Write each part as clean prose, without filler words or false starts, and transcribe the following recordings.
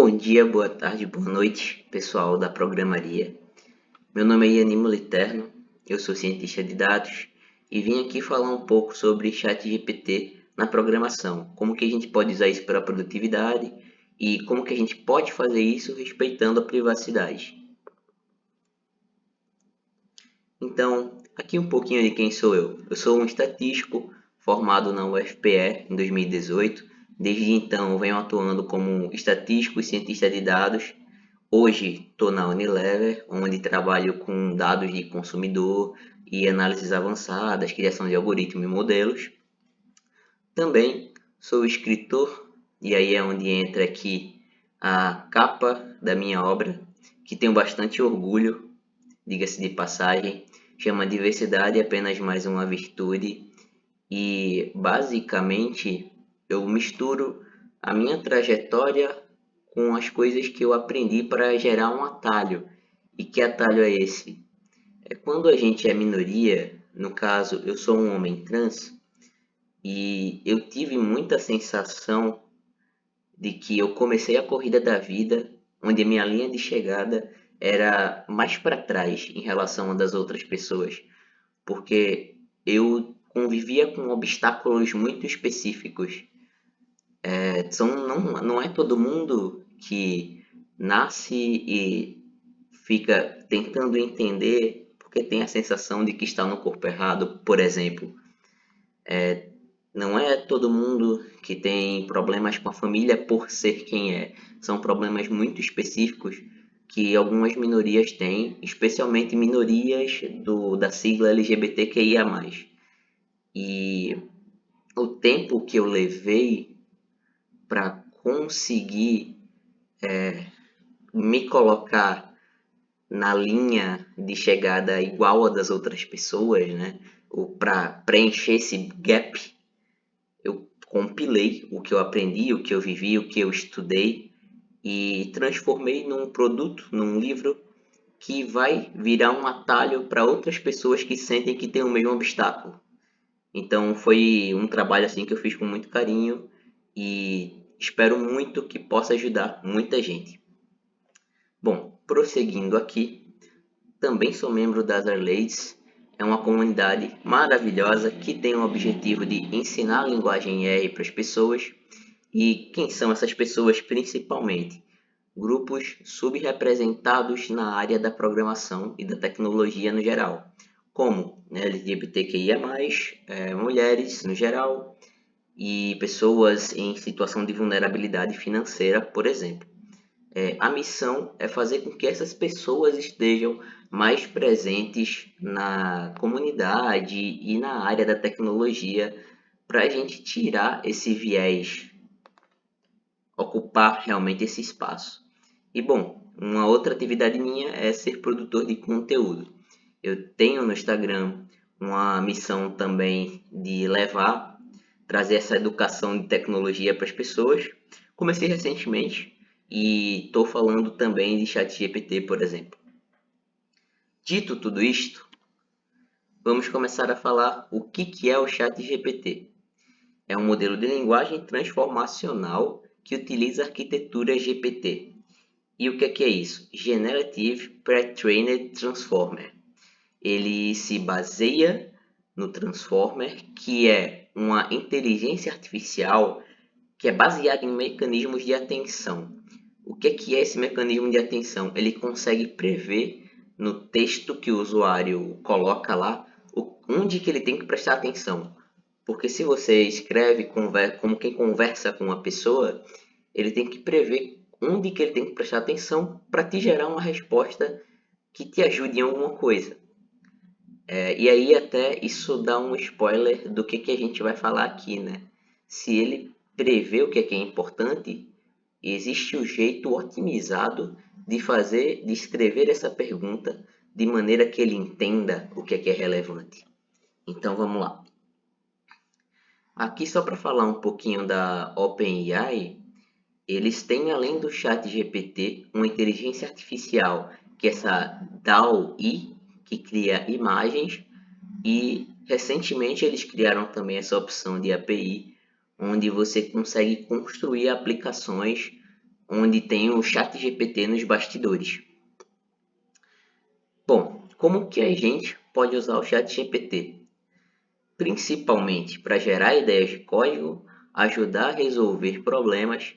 Bom dia, boa tarde, boa noite, pessoal da programaria. Meu nome é Iani Moliterno, eu sou cientista de dados e vim aqui falar um pouco sobre ChatGPT na programação, como que a gente pode usar isso para a produtividade e como que a gente pode fazer isso respeitando a privacidade. Então, aqui um pouquinho de quem sou eu. Eu sou um estatístico formado na UFPE em 2018. Desde então, venho atuando como estatístico e cientista de dados. Hoje estou na Unilever, onde trabalho com dados de consumidor e análises avançadas, criação de algoritmos e modelos. Também sou escritor, e aí é onde entra aqui a capa da minha obra, que tenho bastante orgulho, diga-se de passagem, chama Diversidade apenas mais uma virtude, e basicamente eu misturo a minha trajetória com as coisas que eu aprendi para gerar um atalho. E que atalho é esse? É quando a gente é minoria, no caso eu sou um homem trans, e eu tive muita sensação de que eu comecei a corrida da vida, onde a minha linha de chegada era mais para trás em relação a das outras pessoas, porque eu convivia com obstáculos muito específicos. Não é todo mundo que nasce e fica tentando entender porque tem a sensação de que está no corpo errado, por exemplo. Não é todo mundo que tem problemas com a família por ser quem é. São problemas muito específicos que algumas minorias têm, especialmente minorias da sigla LGBTQIA+. E o tempo que eu levei para conseguir me colocar na linha de chegada igual a das outras pessoas, né? Para preencher esse gap, eu compilei o que eu aprendi, o que eu vivi, o que eu estudei e transformei num produto, num livro que vai virar um atalho para outras pessoas que sentem que tem o mesmo obstáculo. Então foi um trabalho assim que eu fiz com muito carinho e espero muito que possa ajudar muita gente. Bom, prosseguindo aqui, também sou membro da Azar Ladies, é uma comunidade maravilhosa que tem o objetivo de ensinar a linguagem R para as pessoas. E quem são essas pessoas principalmente? Grupos subrepresentados na área da programação e da tecnologia no geral, como LGBTQIA+, mulheres no geral e pessoas em situação de vulnerabilidade financeira, por exemplo. A missão é fazer com que essas pessoas estejam mais presentes na comunidade e na área da tecnologia para a gente tirar esse viés, ocupar realmente esse espaço. E bom, uma outra atividade minha é ser produtor de conteúdo. Eu tenho no Instagram uma missão também de trazer essa educação de tecnologia para as pessoas. Comecei recentemente e estou falando também de ChatGPT, por exemplo. Dito tudo isto, vamos começar a falar o que é o ChatGPT. É um modelo de linguagem transformacional que utiliza a arquitetura GPT. E o que é isso? Generative Pre-trained Transformer. Ele se baseia no Transformer, que é uma inteligência artificial que é baseada em mecanismos de atenção. O que é esse mecanismo de atenção? Ele consegue prever no texto que o usuário coloca lá onde que ele tem que prestar atenção. Porque se você escreve como quem conversa com uma pessoa, ele tem que prever onde que ele tem que prestar atenção para te gerar uma resposta que te ajude em alguma coisa. E aí até isso dá um spoiler do que a gente vai falar aqui, né? Se ele prevê o que é importante, existe o jeito otimizado de escrever essa pergunta de maneira que ele entenda o que é relevante. Então vamos lá. Aqui só para falar um pouquinho da OpenAI, eles têm além do ChatGPT uma inteligência artificial, que é essa DALL-E, que cria imagens, e recentemente eles criaram também essa opção de API, onde você consegue construir aplicações onde tem o ChatGPT nos bastidores. Bom, como que a gente pode usar o ChatGPT? Principalmente para gerar ideias de código, ajudar a resolver problemas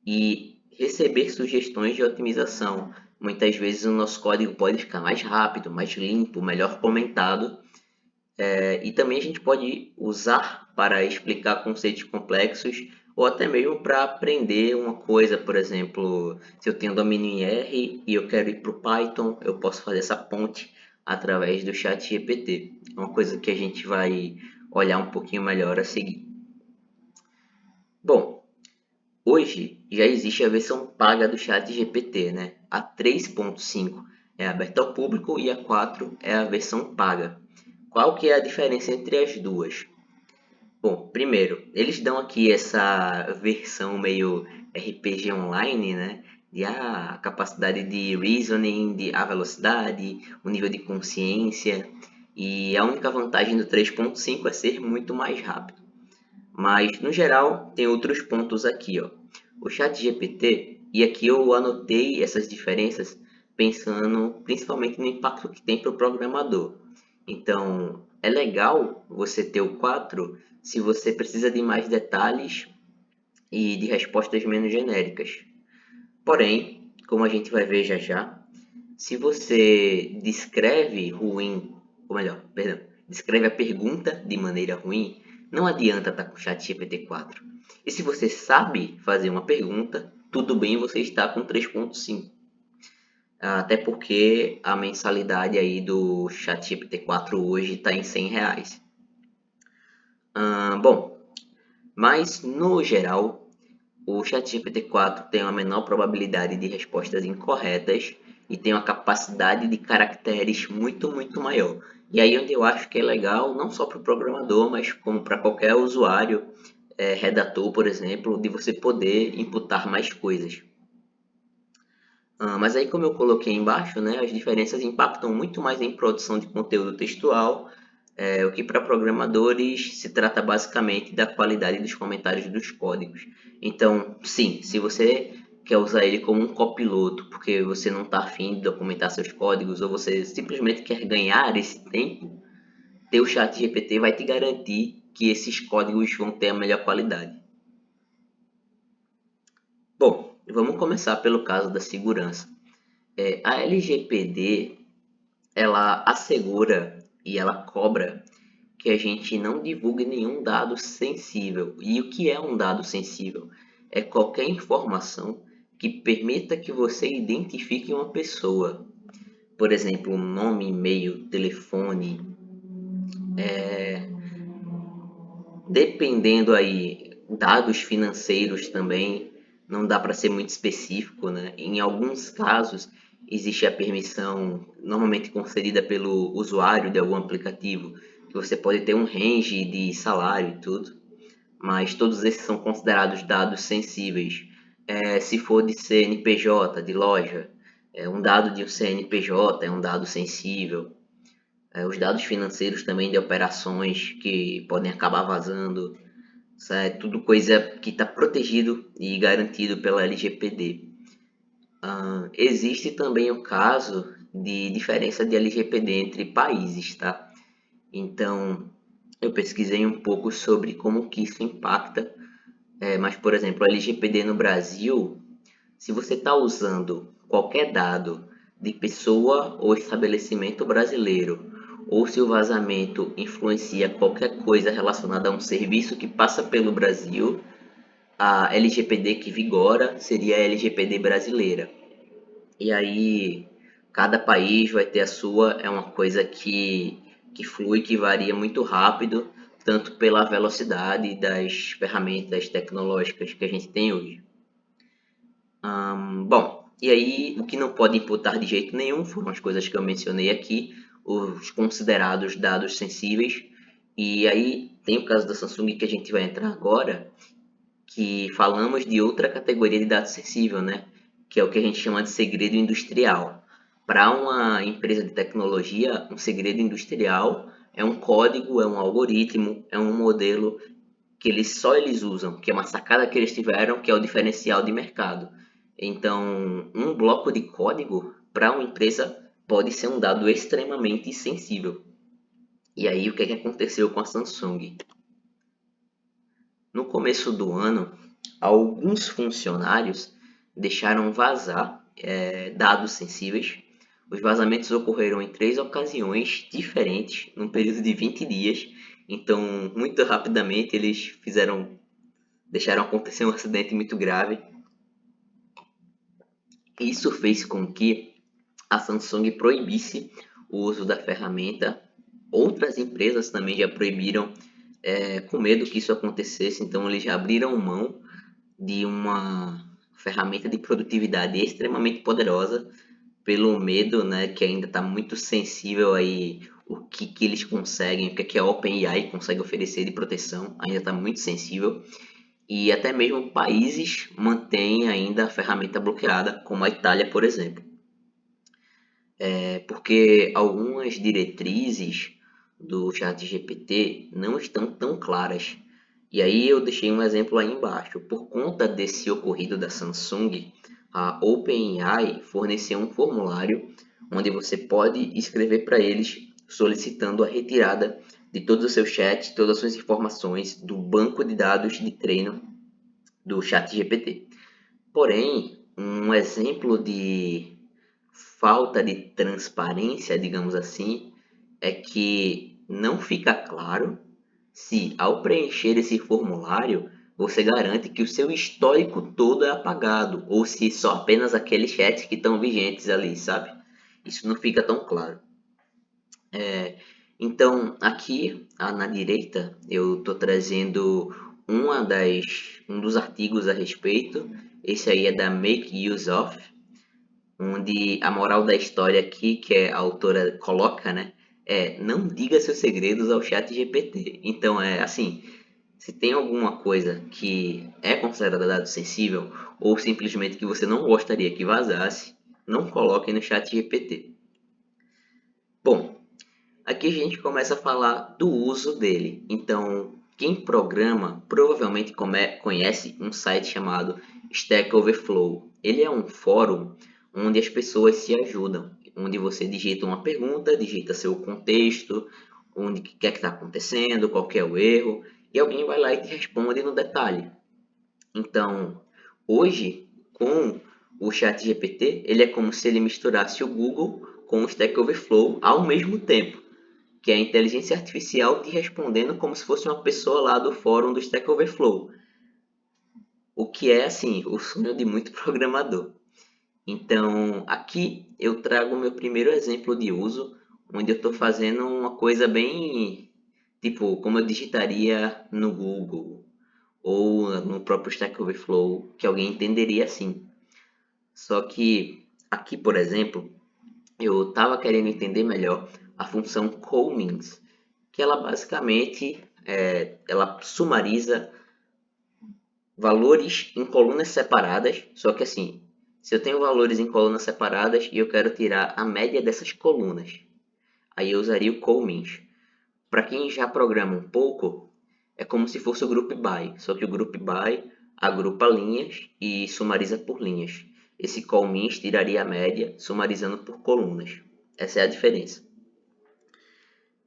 e receber sugestões de otimização. Muitas vezes o nosso código pode ficar mais rápido, mais limpo, melhor comentado. E também a gente pode usar para explicar conceitos complexos ou até mesmo para aprender uma coisa. Por exemplo, se eu tenho domínio em R e eu quero ir para o Python, eu posso fazer essa ponte através do chat GPT. É uma coisa que a gente vai olhar um pouquinho melhor a seguir. Bom, hoje já existe a versão paga do chat GPT, né? A 3.5 é aberta ao público e a 4 é a versão paga. Qual que é a diferença entre as duas? Bom, primeiro, eles dão aqui essa versão meio RPG online, né? De a capacidade de reasoning, a velocidade, o nível de consciência. E a única vantagem do 3.5 é ser muito mais rápido. Mas, no geral, tem outros pontos aqui, ó. O ChatGPT, e aqui eu anotei essas diferenças pensando principalmente no impacto que tem para o programador. Então, é legal você ter o 4 se você precisa de mais detalhes e de respostas menos genéricas. Porém, como a gente vai ver já já, se você descreve ruim, ou melhor, perdão, descreve a pergunta de maneira ruim, não adianta estar com o chat GPT-4. E se você sabe fazer uma pergunta, tudo bem você está com 3.5. Até porque a mensalidade aí do chat GPT-4 hoje está em R$ 100. Bom, mas no geral, o ChatGPT-4 tem uma menor probabilidade de respostas incorretas e tem uma capacidade de caracteres muito maior. E aí onde eu acho que é legal, não só para o programador, mas como para qualquer usuário, redator, por exemplo, de você poder imputar mais coisas. Mas aí, como eu coloquei embaixo, né, as diferenças impactam muito mais em produção de conteúdo textual, o que para programadores se trata basicamente da qualidade dos comentários dos códigos. Então, sim, se você quer usar ele como um copiloto, porque você não está afim de documentar seus códigos, ou você simplesmente quer ganhar esse tempo, ter o chat GPT vai te garantir que esses códigos vão ter a melhor qualidade. Bom, vamos começar pelo caso da segurança. A LGPD, ela assegura e ela cobra que a gente não divulgue nenhum dado sensível. E o que é um dado sensível? É qualquer informação que permita que você identifique uma pessoa. Por exemplo, nome, e-mail, telefone. Dependendo aí, dados financeiros também, não dá para ser muito específico, né? Em alguns casos, existe a permissão normalmente concedida pelo usuário de algum aplicativo, que você pode ter um range de salário e tudo, mas todos esses são considerados dados sensíveis. Se for de CNPJ, de loja, um dado de um CNPJ é um dado sensível. Os dados financeiros também de operações que podem acabar vazando. Isso é tudo coisa que está protegido e garantido pela LGPD. Existe também o caso de diferença de LGPD entre países, tá? Então, eu pesquisei um pouco sobre como que isso impacta, mas, por exemplo, a LGPD no Brasil, se você está usando qualquer dado de pessoa ou estabelecimento brasileiro, ou se o vazamento influencia qualquer coisa relacionada a um serviço que passa pelo Brasil, a LGPD que vigora seria a LGPD brasileira. E aí, cada país vai ter a sua, é uma coisa que flui, que varia muito rápido, tanto pela velocidade das ferramentas tecnológicas que a gente tem hoje. Bom, e aí o que não pode imputar de jeito nenhum foram as coisas que eu mencionei aqui, os considerados dados sensíveis. E aí tem o caso da Samsung que a gente vai entrar agora, que falamos de outra categoria de dado sensível, né? Que é o que a gente chama de segredo industrial. Para uma empresa de tecnologia, um segredo industrial é um código, é um algoritmo, é um modelo que eles usam, que é uma sacada que eles tiveram, que é o diferencial de mercado. Então, um bloco de código para uma empresa pode ser um dado extremamente sensível. E aí, o que aconteceu com a Samsung? No começo do ano, alguns funcionários deixaram vazar dados sensíveis. Os vazamentos ocorreram em 3 ocasiões diferentes, num período de 20 dias. Então, muito rapidamente, eles deixaram acontecer um acidente muito grave. Isso fez com que a Samsung proibisse o uso da ferramenta. Outras empresas também já proibiram, com medo que isso acontecesse. Então, eles já abriram mão de uma ferramenta de produtividade extremamente poderosa pelo medo, né, que ainda está muito sensível aí o que eles conseguem, o que a OpenAI consegue oferecer de proteção, ainda está muito sensível. E até mesmo países mantêm ainda a ferramenta bloqueada, como a Itália, por exemplo. Porque algumas diretrizes do ChatGPT não estão tão claras. E aí eu deixei um exemplo aí embaixo. Por conta desse ocorrido da Samsung, a OpenAI forneceu um formulário onde você pode escrever para eles solicitando a retirada de todos os seus chats, todas as suas informações do banco de dados de treino do ChatGPT. Porém, um exemplo de falta de transparência, digamos assim, é que não fica claro se, ao preencher esse formulário, você garante que o seu histórico todo é apagado, ou se só apenas aqueles chats que estão vigentes ali, sabe? Isso não fica tão claro. Então, aqui na direita, eu estou trazendo um dos artigos a respeito. Esse aí é da Make Use Of, onde a moral da história aqui, que a autora coloca, né, não diga seus segredos ao chat GPT. Então, assim, se tem alguma coisa que é considerada dado sensível, ou simplesmente que você não gostaria que vazasse, não coloque no chat GPT. Bom, aqui a gente começa a falar do uso dele. Então, quem programa provavelmente conhece um site chamado Stack Overflow. Ele é um fórum onde as pessoas se ajudam, onde você digita uma pergunta, digita seu contexto, onde que está acontecendo, qual é o erro, e alguém vai lá e te responde no detalhe. Então, hoje, com o ChatGPT, ele é como se ele misturasse o Google com o Stack Overflow ao mesmo tempo, que é a inteligência artificial te respondendo como se fosse uma pessoa lá do fórum do Stack Overflow. O que é, assim, o sonho de muito programador. Então, aqui eu trago o meu primeiro exemplo de uso, onde eu estou fazendo uma coisa bem, tipo, como eu digitaria no Google ou no próprio Stack Overflow, que alguém entenderia assim. Só que aqui, por exemplo, eu estava querendo entender melhor a função call-means, que ela basicamente ela sumariza valores em colunas separadas, só que assim, se eu tenho valores em colunas separadas e eu quero tirar a média dessas colunas, aí eu usaria o call-means. Para quem já programa um pouco, é como se fosse o group by, só que o group by agrupa linhas e sumariza por linhas. Esse call-means tiraria a média, sumarizando por colunas. Essa é a diferença.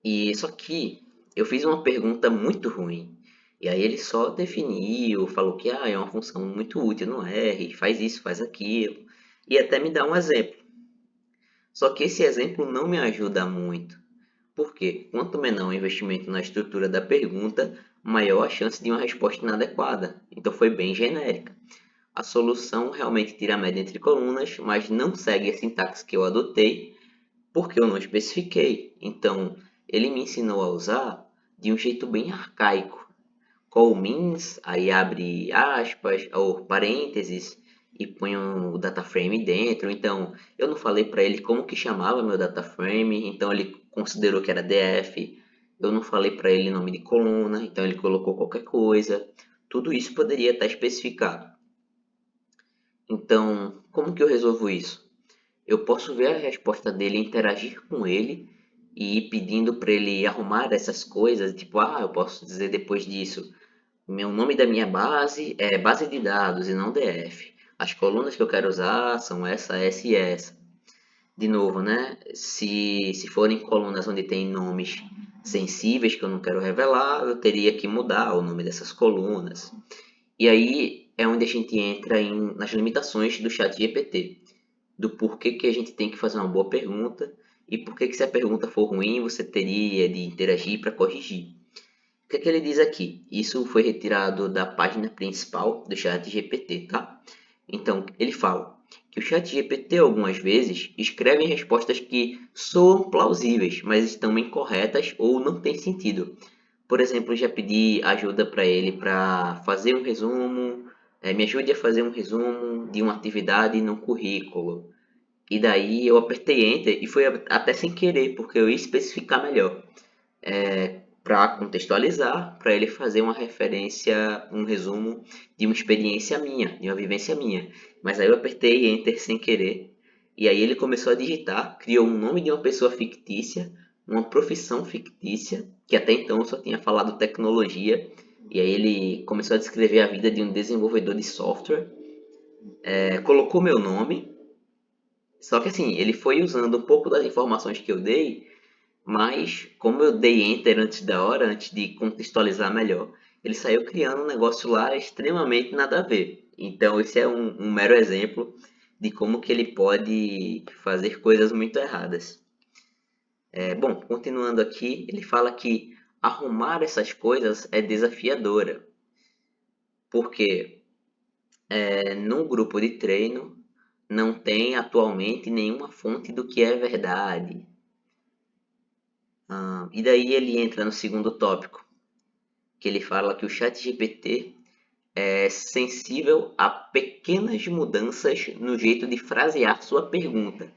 E só que eu fiz uma pergunta muito ruim. E aí ele só definiu, falou que é uma função muito útil no R, faz isso, faz aquilo. E até me dá um exemplo. Só que esse exemplo não me ajuda muito. Por quê? Quanto menor o investimento na estrutura da pergunta, maior a chance de uma resposta inadequada. Então foi bem genérica. A solução realmente tira a média entre colunas, mas não segue a sintaxe que eu adotei, porque eu não especifiquei. Então, ele me ensinou a usar de um jeito bem arcaico. Call means, aí abre aspas ou parênteses e põe o data frame dentro. Então, eu não falei para ele como que chamava meu data frame, então ele considerou que era df. Eu não falei para ele nome de coluna, então ele colocou qualquer coisa. Tudo isso poderia estar especificado. Então, como que eu resolvo isso? Eu posso ver a resposta dele, interagir com ele e ir pedindo para ele arrumar essas coisas, tipo, eu posso dizer depois disso, meu nome da minha base é base de dados e não DF. as colunas que eu quero usar são essa e essa. De novo, né? Se forem colunas onde tem nomes sensíveis que eu não quero revelar, eu teria que mudar o nome dessas colunas. E aí é onde a gente entra nas limitações do chat GPT, do porquê que a gente tem que fazer uma boa pergunta e porquê que se a pergunta for ruim, você teria de interagir para corrigir. O que é que ele diz aqui? Isso foi retirado da página principal do chat GPT, tá? Então, ele fala que o chat GPT algumas vezes escreve respostas que soam plausíveis, mas estão incorretas ou não têm sentido. Por exemplo, já pedi ajuda para ele para fazer um resumo, me ajude a fazer um resumo de uma atividade no currículo. E daí eu apertei Enter e foi até sem querer, porque eu ia especificar melhor. Para contextualizar, para ele fazer uma referência, um resumo de uma experiência minha, de uma vivência minha. Mas aí eu apertei Enter sem querer, e aí ele começou a digitar, criou um nome de uma pessoa fictícia, uma profissão fictícia, que até então eu só tinha falado tecnologia, e aí ele começou a descrever a vida de um desenvolvedor de software, colocou meu nome, só que assim, ele foi usando um pouco das informações que eu dei, mas, como eu dei enter antes da hora, antes de contextualizar melhor, ele saiu criando um negócio lá extremamente nada a ver. Então, esse é um mero exemplo de como que ele pode fazer coisas muito erradas. Bom, continuando aqui, ele fala que arrumar essas coisas é desafiadora, porque num grupo de treino não tem atualmente nenhuma fonte do que é verdade. E daí ele entra no segundo tópico, que ele fala que o ChatGPT é sensível a pequenas mudanças no jeito de frasear sua pergunta.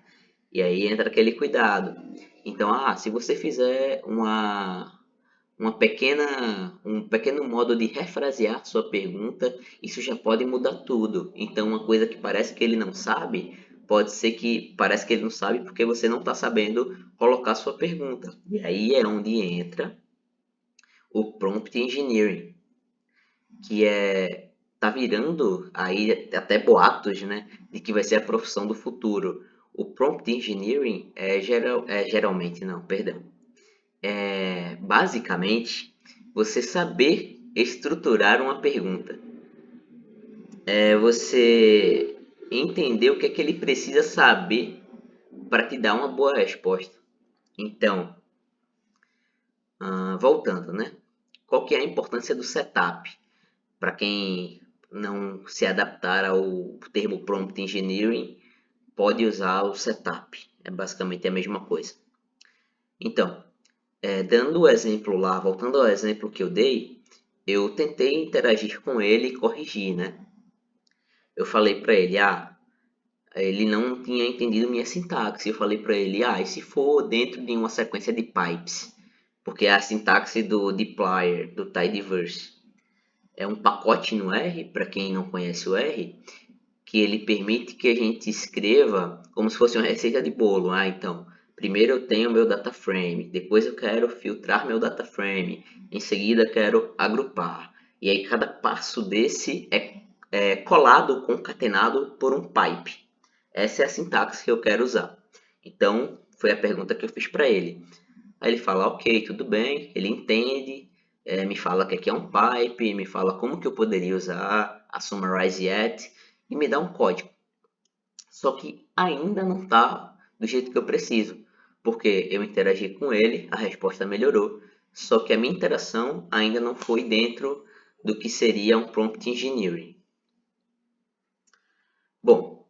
E aí entra aquele cuidado. Então, se você fizer um pequeno modo de refrasear sua pergunta, isso já pode mudar tudo. Então, uma coisa que parece que ele não sabe, pode ser que parece que ele não sabe porque você não está sabendo colocar sua pergunta. E aí é onde entra o prompt engineering, que tá virando aí até boatos, né, de que vai ser a profissão do futuro. O prompt engineering geralmente não, perdão. Basicamente você saber estruturar uma pergunta. É você entender o que é que ele precisa saber para te dar uma boa resposta. Então, voltando, né? Qual que é a importância do setup? Para quem não se adaptar ao termo prompt engineering, pode usar o setup. É basicamente a mesma coisa. Então, dando o exemplo lá, voltando ao exemplo que eu dei, eu tentei interagir com ele e corrigir, né? Eu falei para ele, ele não tinha entendido minha sintaxe. Eu falei para ele, e se for dentro de uma sequência de pipes, porque é a sintaxe do dplyr, do tidyverse. É um pacote no R, para quem não conhece o R, que ele permite que a gente escreva como se fosse uma receita de bolo. Então, primeiro eu tenho meu data frame, depois eu quero filtrar meu data frame, em seguida quero agrupar. E aí cada passo desse é colado, concatenado por um pipe. Essa é a sintaxe que eu quero usar. Então, foi a pergunta que eu fiz para ele. Aí ele fala, ok, tudo bem, ele entende, me fala que aqui é um pipe, me fala como que eu poderia usar a summarize yet e me dá um código. Só que ainda não está do jeito que eu preciso, porque eu interagi com ele, a resposta melhorou, só que a minha interação ainda não foi dentro do que seria um prompt engineering. Bom,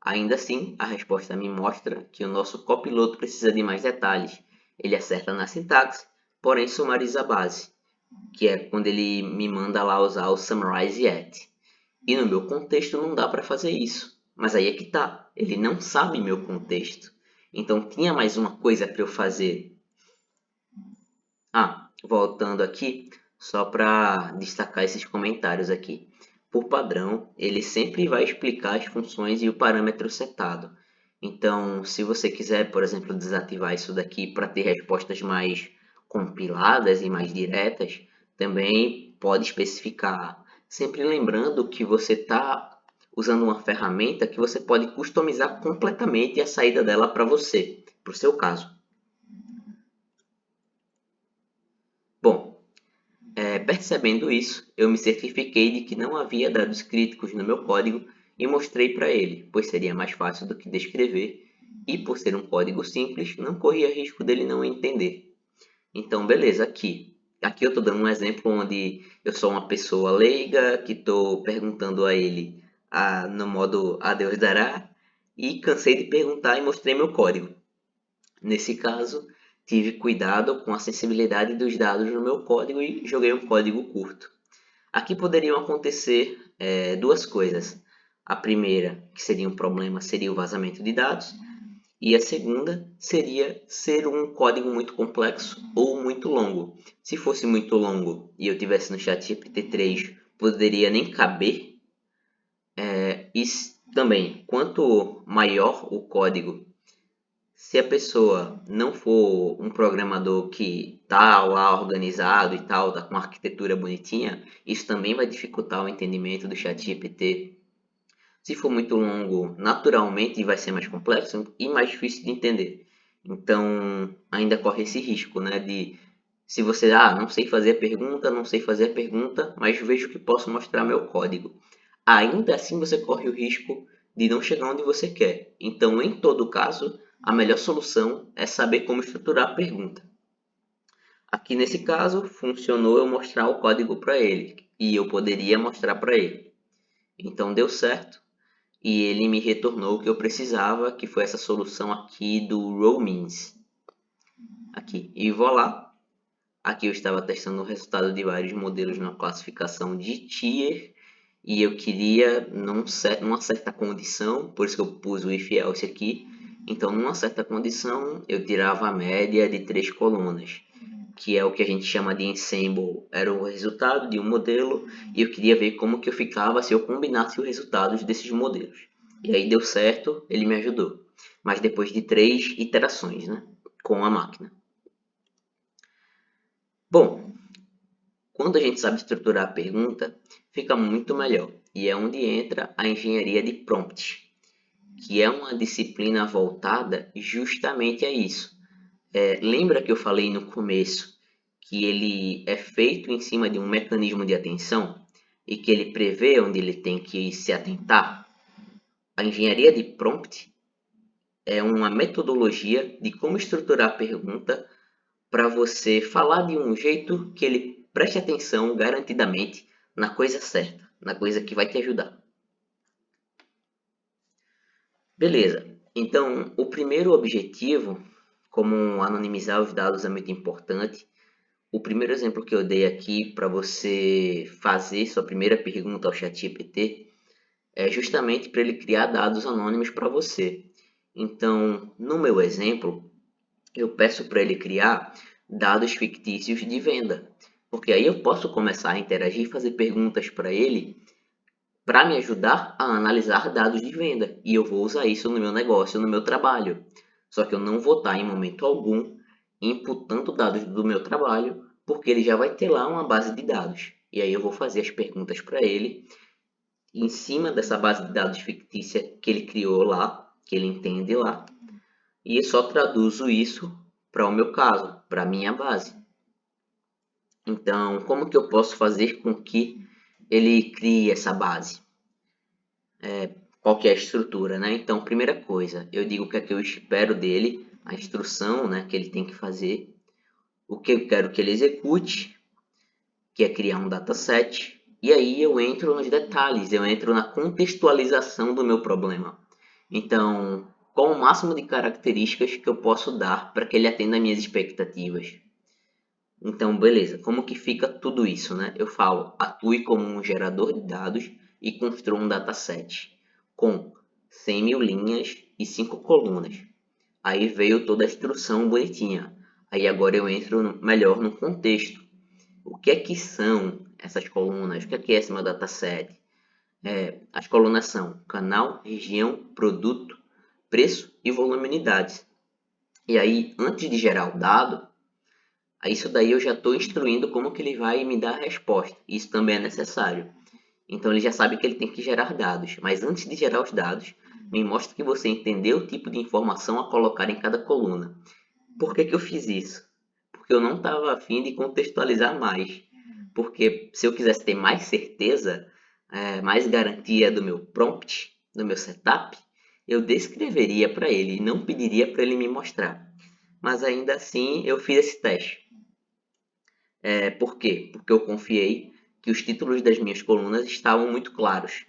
ainda assim, a resposta me mostra que o nosso copiloto precisa de mais detalhes. Ele acerta na sintaxe, porém summariza a base, que é quando ele me manda lá usar o summarize yet. E no meu contexto não dá para fazer isso. Mas aí é que tá, ele não sabe meu contexto. Então tinha mais uma coisa para eu fazer. Voltando aqui, só para destacar esses comentários aqui. Por padrão, ele sempre vai explicar as funções e o parâmetro setado. Então, se você quiser, por exemplo, desativar isso daqui para ter respostas mais compiladas e mais diretas, também pode especificar. Sempre lembrando que você está usando uma ferramenta que você pode customizar completamente a saída dela para você, para o seu caso. Bom, percebendo isso, eu me certifiquei de que não havia dados críticos no meu código e mostrei para ele, pois seria mais fácil do que descrever, e por ser um código simples, não corria risco dele não entender. Então, beleza, aqui. Aqui eu estou dando um exemplo onde eu sou uma pessoa leiga, que estou perguntando a ele no modo a Deus dará, e cansei de perguntar e mostrei meu código. Nesse caso, tive cuidado com a sensibilidade dos dados no meu código e joguei um código curto. Aqui poderiam acontecer duas coisas. A primeira, que seria um problema, seria o vazamento de dados. E a segunda seria ser um código muito complexo ou muito longo. Se fosse muito longo e eu tivesse no ChatGPT 3, poderia nem caber. E também, quanto maior o código, se a pessoa não for um programador que está lá organizado e tal, tá com uma arquitetura bonitinha, isso também vai dificultar o entendimento do ChatGPT. Se for muito longo, naturalmente vai ser mais complexo e mais difícil de entender. Então, ainda corre esse risco, né? De se você, não sei fazer a pergunta, não sei fazer a pergunta, mas vejo que posso mostrar meu código. Ainda assim, você corre o risco de não chegar onde você quer. Então, em todo caso, a melhor solução é saber como estruturar a pergunta. Aqui nesse caso, funcionou eu mostrar o código para ele e eu poderia mostrar para ele. Então, deu certo. E ele me retornou o que eu precisava, que foi essa solução aqui do Roamins. Aqui, e vou lá. Aqui eu estava testando o resultado de vários modelos na classificação de Tier. E eu queria, numa certa condição, por isso que eu pus o if else aqui. Então, numa certa condição, eu tirava a média de 3 colunas, que é o que a gente chama de ensemble. Era o resultado de um modelo e eu queria ver como que eu ficava se eu combinasse os resultados desses modelos. E aí deu certo, ele me ajudou. Mas depois de 3 iterações, né, com a máquina. Bom, quando a gente sabe estruturar a pergunta, fica muito melhor. E é onde entra a engenharia de prompt, que é uma disciplina voltada justamente a isso. Lembra que eu falei no começo que ele é feito em cima de um mecanismo de atenção e que ele prevê onde ele tem que se atentar? A engenharia de prompt é uma metodologia de como estruturar a pergunta para você falar de um jeito que ele preste atenção garantidamente na coisa certa, na coisa que vai te ajudar. Beleza, então o primeiro objetivo, como anonimizar os dados é muito importante. O primeiro exemplo que eu dei aqui para você fazer sua primeira pergunta ao ChatGPT é justamente para ele criar dados anônimos para você. Então, no meu exemplo, eu peço para ele criar dados fictícios de venda, porque aí eu posso começar a interagir e fazer perguntas para ele para me ajudar a analisar dados de venda. E eu vou usar isso no meu negócio, no meu trabalho. Só que eu não vou estar em momento algum imputando dados do meu trabalho, porque ele já vai ter lá uma base de dados. E aí eu vou fazer as perguntas para ele em cima dessa base de dados fictícia que ele criou lá, que ele entende lá, e eu só traduzo isso para o meu caso, para a minha base. Então, como que eu posso fazer com que ele crie essa base? Qual que é a estrutura, né? Então, primeira coisa, eu digo o que é que eu espero dele, a instrução, né, que ele tem que fazer, o que eu quero que ele execute, que é criar um dataset, e aí eu entro nos detalhes, eu entro na contextualização do meu problema. Então, qual o máximo de características que eu posso dar para que ele atenda às minhas expectativas? Então, beleza, como que fica tudo isso, né? Eu falo, atue como um gerador de dados e construa um dataset com 100.000 linhas e 5 colunas. Aí veio toda a instrução bonitinha. Aí agora eu entro melhor no contexto. O que é que são essas colunas? O que é esse meu dataset? As colunas são canal, região, produto, preço e volume unidades. E aí, antes de gerar o dado, isso daí eu já estou instruindo como que ele vai me dar a resposta. Isso também é necessário. Então ele já sabe que ele tem que gerar dados, mas antes de gerar os dados, me mostra que você entendeu o tipo de informação a colocar em cada coluna. Por que que eu fiz isso? Porque eu não estava afim de contextualizar mais. Porque se eu quisesse ter mais certeza, mais garantia do meu prompt, do meu setup, eu descreveria para ele e não pediria para ele me mostrar. Mas ainda assim eu fiz esse teste. Por quê? Porque eu confiei que os títulos das minhas colunas estavam muito claros.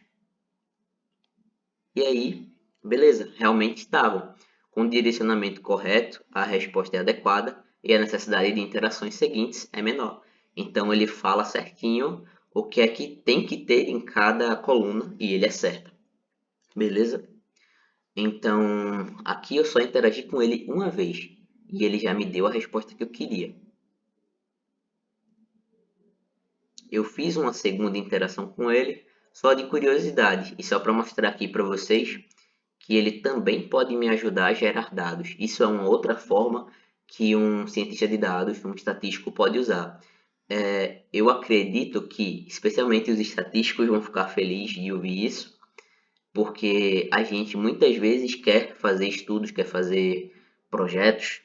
E aí, beleza, realmente estavam. Com o direcionamento correto, a resposta é adequada e a necessidade de interações seguintes é menor. Então ele fala certinho o que é que tem que ter em cada coluna e ele acerta. Beleza? Então aqui eu só interagi com ele uma vez e ele já me deu a resposta que eu queria. Eu fiz uma segunda interação com ele só de curiosidade e só para mostrar aqui para vocês que ele também pode me ajudar a gerar dados. Isso é uma outra forma que um cientista de dados, um estatístico, pode usar. Eu acredito que, especialmente os estatísticos, vão ficar felizes de ouvir isso, porque a gente muitas vezes quer fazer estudos, quer fazer projetos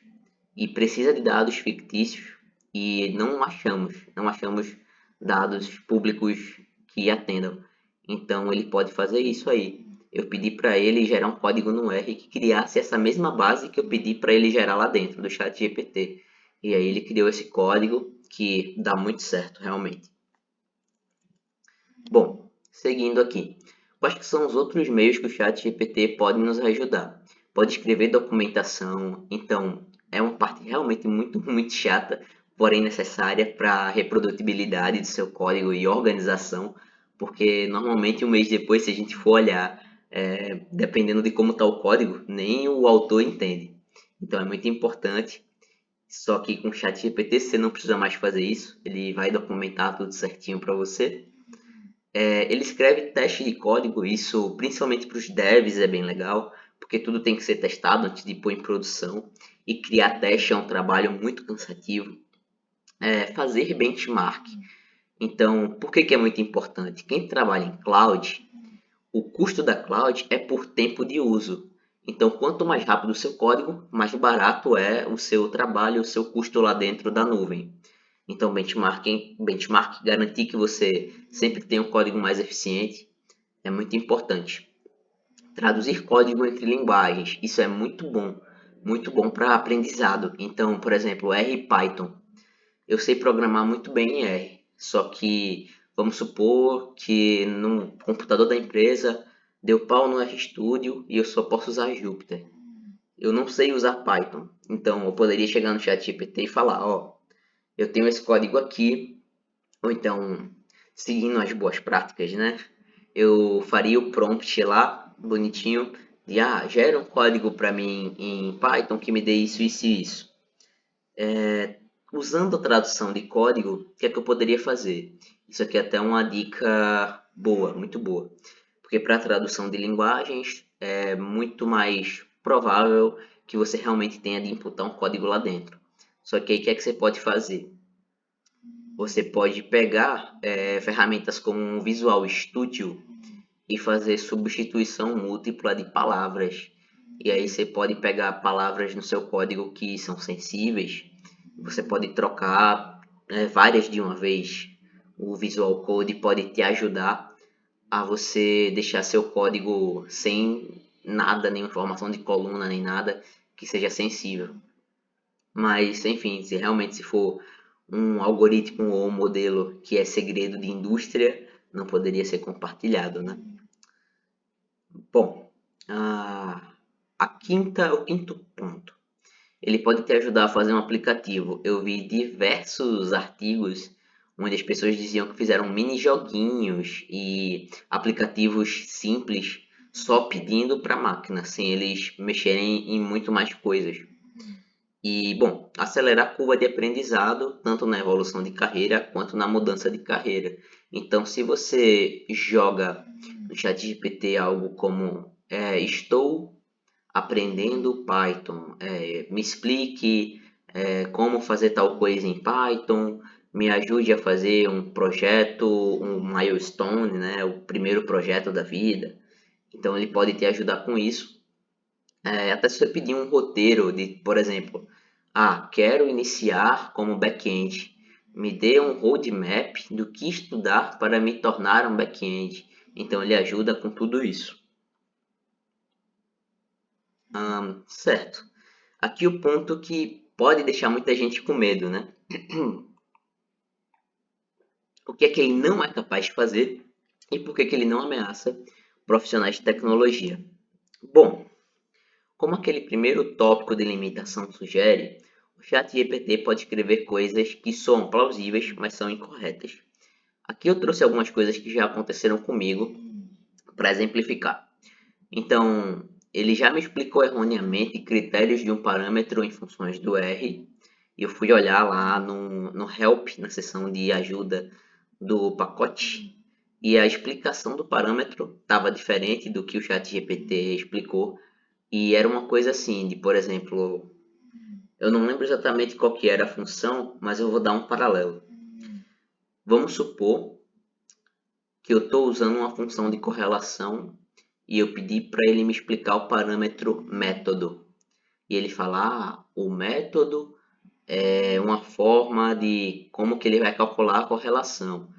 e precisa de dados fictícios e não achamos dados públicos que atendam. Então ele pode fazer isso aí. Eu pedi para ele gerar um código no R que criasse essa mesma base que eu pedi para ele gerar lá dentro do chat GPT. E aí ele criou esse código que dá muito certo, realmente. Bom, seguindo aqui. Quais que são os outros meios que o chat GPT pode nos ajudar? Pode escrever documentação, então é uma parte realmente muito, muito chata, porém necessária para a reprodutibilidade do seu código e organização, porque normalmente um mês depois, se a gente for olhar, dependendo de como está o código, nem o autor entende. Então é muito importante, só que com o chat GPT você não precisa mais fazer isso, ele vai documentar tudo certinho para você. Ele escreve teste de código, isso principalmente para os devs é bem legal, porque tudo tem que ser testado antes de pôr em produção. E criar teste é um trabalho muito cansativo. Fazer benchmark. Então, por que é muito importante? Quem trabalha em cloud, o custo da cloud é por tempo de uso. Então, quanto mais rápido o seu código, mais barato é o seu trabalho, o seu custo lá dentro da nuvem. Então, benchmark, garantir que você sempre tem um código mais eficiente é muito importante. Traduzir código entre linguagens, isso é muito bom para aprendizado. Então, por exemplo, R e Python. Eu sei programar muito bem em R, só que vamos supor que no computador da empresa deu pau no RStudio e eu só posso usar Jupyter. Eu não sei usar Python, então eu poderia chegar no chat GPT e falar, ó, eu tenho esse código aqui, ou então, seguindo as boas práticas, né? Eu faria o prompt lá, bonitinho, de gera um código para mim em Python que me dê isso, isso e isso. Usando a tradução de código, o que é que eu poderia fazer? Isso aqui é até uma dica boa, muito boa. Porque para tradução de linguagens é muito mais provável que você realmente tenha de imputar um código lá dentro. Só que aí o que é que você pode fazer? Você pode pegar ferramentas como o Visual Studio e fazer substituição múltipla de palavras. E aí você pode pegar palavras no seu código que são sensíveis, você pode trocar várias de uma vez. O Visual Code pode te ajudar a você deixar seu código sem nada, nenhuma informação de coluna, nem nada que seja sensível. Mas, enfim, se for um algoritmo ou um modelo que é segredo de indústria, não poderia ser compartilhado, né? Bom, o quinto ponto. Ele pode te ajudar a fazer um aplicativo. Eu vi diversos artigos onde as pessoas diziam que fizeram mini joguinhos e aplicativos simples só pedindo para a máquina, sem eles mexerem em muito mais coisas. E, bom, acelerar a curva de aprendizado, tanto na evolução de carreira quanto na mudança de carreira. Então, se você joga no ChatGPT algo como estou aprendendo Python, me explique como fazer tal coisa em Python, me ajude a fazer um projeto, um milestone, né, o primeiro projeto da vida. Então ele pode te ajudar com isso. Até se você pedir um roteiro de, por exemplo, quero iniciar como back-end, me dê um roadmap do que estudar para me tornar um back-end. Então ele ajuda com tudo isso. Certo. Aqui o ponto que pode deixar muita gente com medo, né? O que é que ele não é capaz de fazer e por que que ele não ameaça profissionais de tecnologia? Bom, como aquele primeiro tópico de limitação sugere, o ChatGPT pode escrever coisas que soam plausíveis, mas são incorretas. Aqui eu trouxe algumas coisas que já aconteceram comigo para exemplificar. Então, ele já me explicou erroneamente critérios de um parâmetro em funções do R, e eu fui olhar lá no Help, na seção de ajuda do pacote, e a explicação do parâmetro estava diferente do que o ChatGPT explicou, e era uma coisa assim, de, por exemplo, eu não lembro exatamente qual que era a função, mas eu vou dar um paralelo. Vamos supor que eu estou usando uma função de correlação e eu pedi para ele me explicar o parâmetro método. E ele fala, o método é uma forma de como que ele vai calcular a correlação.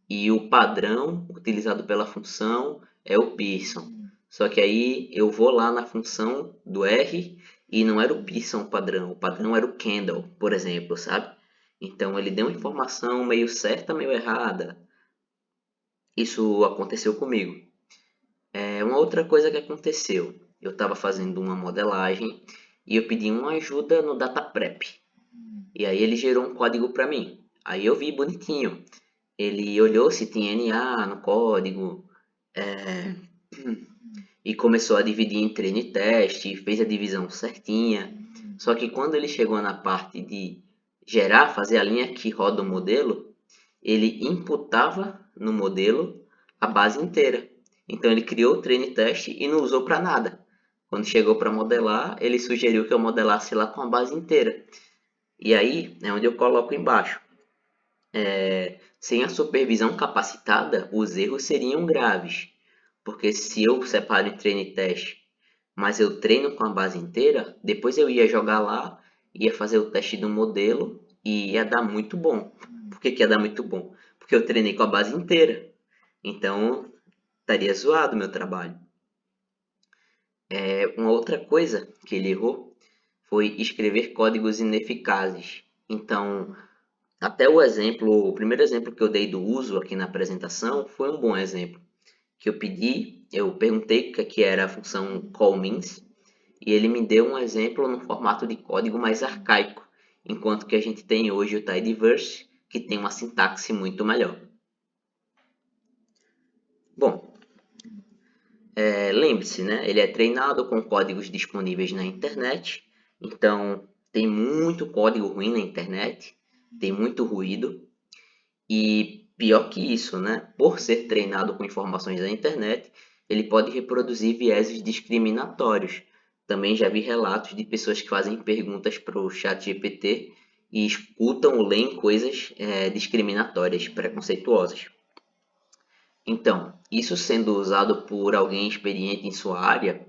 E o padrão utilizado pela função é o Pearson. Só que aí eu vou lá na função do R e não era o Pearson o padrão era o Kendall, por exemplo, sabe? Então ele deu uma informação meio certa, meio errada. Isso aconteceu comigo. Uma outra coisa que aconteceu, eu estava fazendo uma modelagem e eu pedi uma ajuda no DataPrep. E aí ele gerou um código para mim. Aí eu vi bonitinho. Ele olhou se tinha NA no código, é, e começou a dividir em treino e teste, fez a divisão certinha. Só que quando ele chegou na parte de gerar, fazer a linha que roda o modelo, ele imputava no modelo a base inteira. Então ele criou o treino e teste e não usou para nada. Quando chegou para modelar, ele sugeriu que eu modelasse lá com a base inteira. E aí é onde eu coloco embaixo. Sem a supervisão capacitada, os erros seriam graves. Porque se eu separo em treino e teste, mas eu treino com a base inteira, depois eu ia jogar lá, ia fazer o teste do modelo e ia dar muito bom. Por que que ia dar muito bom? Porque eu treinei com a base inteira. Então, estaria zoado o meu trabalho. Uma outra coisa que ele errou foi escrever códigos ineficazes. Então, até o primeiro exemplo que eu dei do uso aqui na apresentação foi um bom exemplo. Que eu perguntei o que era a função callMeans e ele me deu um exemplo no formato de código mais arcaico, enquanto que a gente tem hoje o Tidyverse, que tem uma sintaxe muito melhor. Bom, lembre-se, né? Ele é treinado com códigos disponíveis na internet, então tem muito código ruim na internet, tem muito ruído, e pior que isso, né? Por ser treinado com informações da internet, ele pode reproduzir vieses discriminatórios. Também já vi relatos de pessoas que fazem perguntas para o chat GPT e escutam ou leem coisas discriminatórias, preconceituosas. Então, isso sendo usado por alguém experiente em sua área,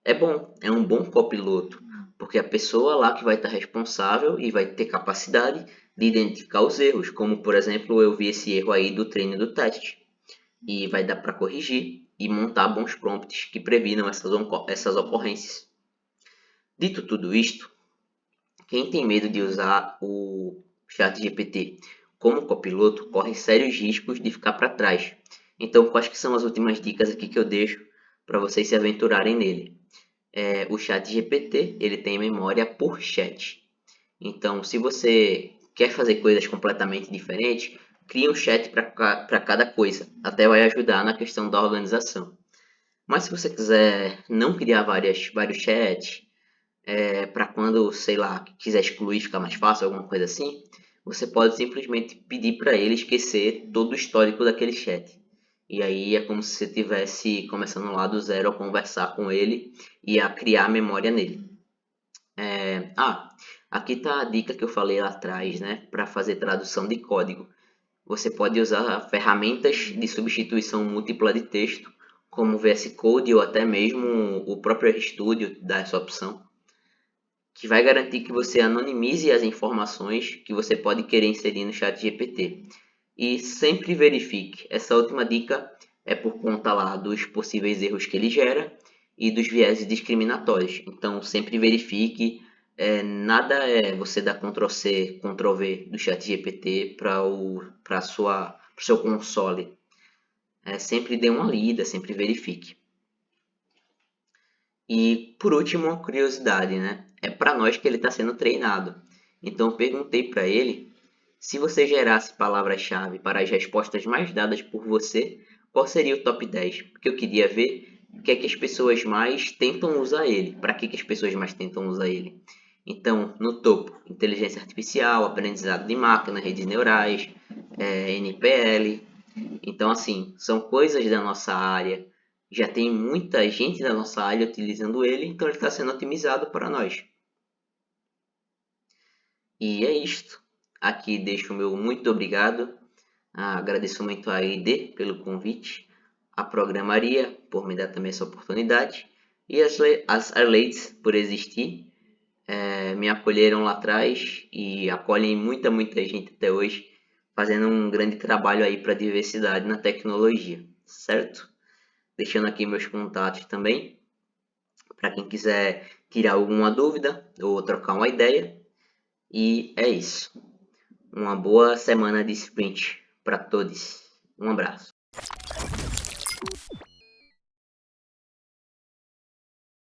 é bom, é um bom copiloto, porque a pessoa lá que vai estar responsável e vai ter capacidade de identificar os erros, como por exemplo eu vi esse erro aí do treino do teste, e vai dar para corrigir e montar bons prompts que previnam essas ocorrências. Dito tudo isto, quem tem medo de usar o ChatGPT como copiloto corre sérios riscos de ficar para trás. Então, quais que são as últimas dicas aqui que eu deixo para vocês se aventurarem nele? O ChatGPT ele tem memória por chat. Então, se você quer fazer coisas completamente diferentes, cria um chat para cada coisa. Até vai ajudar na questão da organização. Mas se você quiser não criar vários chats, para quando, sei lá, quiser excluir, ficar mais fácil, alguma coisa assim, você pode simplesmente pedir para ele esquecer todo o histórico daquele chat. E aí é como se você estivesse começando lá do zero a conversar com ele e a criar memória nele. Aqui está a dica que eu falei lá atrás, né, para fazer tradução de código. Você pode usar ferramentas de substituição múltipla de texto, como o VS Code ou até mesmo o próprio RStudio dá essa opção, que vai garantir que você anonimize as informações que você pode querer inserir no chat GPT. E sempre verifique. Essa última dica é por conta lá dos possíveis erros que ele gera e dos vieses discriminatórios. Então sempre verifique. Nada é você dar Ctrl+C, Ctrl+V do chat GPT para o seu console. Sempre dê uma lida, sempre verifique. E por último, uma curiosidade, né? É para nós que ele está sendo treinado. Então eu perguntei para ele: se você gerasse palavras-chave para as respostas mais dadas por você, qual seria o top 10? Porque eu queria ver o que é que as pessoas mais tentam usar ele. Para que as pessoas mais tentam usar ele? Então, no topo, inteligência artificial, aprendizado de máquina, redes neurais, NPL. Então, assim, são coisas da nossa área. Já tem muita gente da nossa área utilizando ele, então ele está sendo otimizado para nós. E é isto. Aqui deixo o meu muito obrigado. Agradeço muito a ID pelo convite, a Programaria por me dar também essa oportunidade e as Arlades por existir. Me acolheram lá atrás e acolhem muita gente até hoje, fazendo um grande trabalho aí para a diversidade na tecnologia, certo? Deixando aqui meus contatos também, para quem quiser tirar alguma dúvida ou trocar uma ideia. E é isso. Uma boa semana de sprint para todos. Um abraço.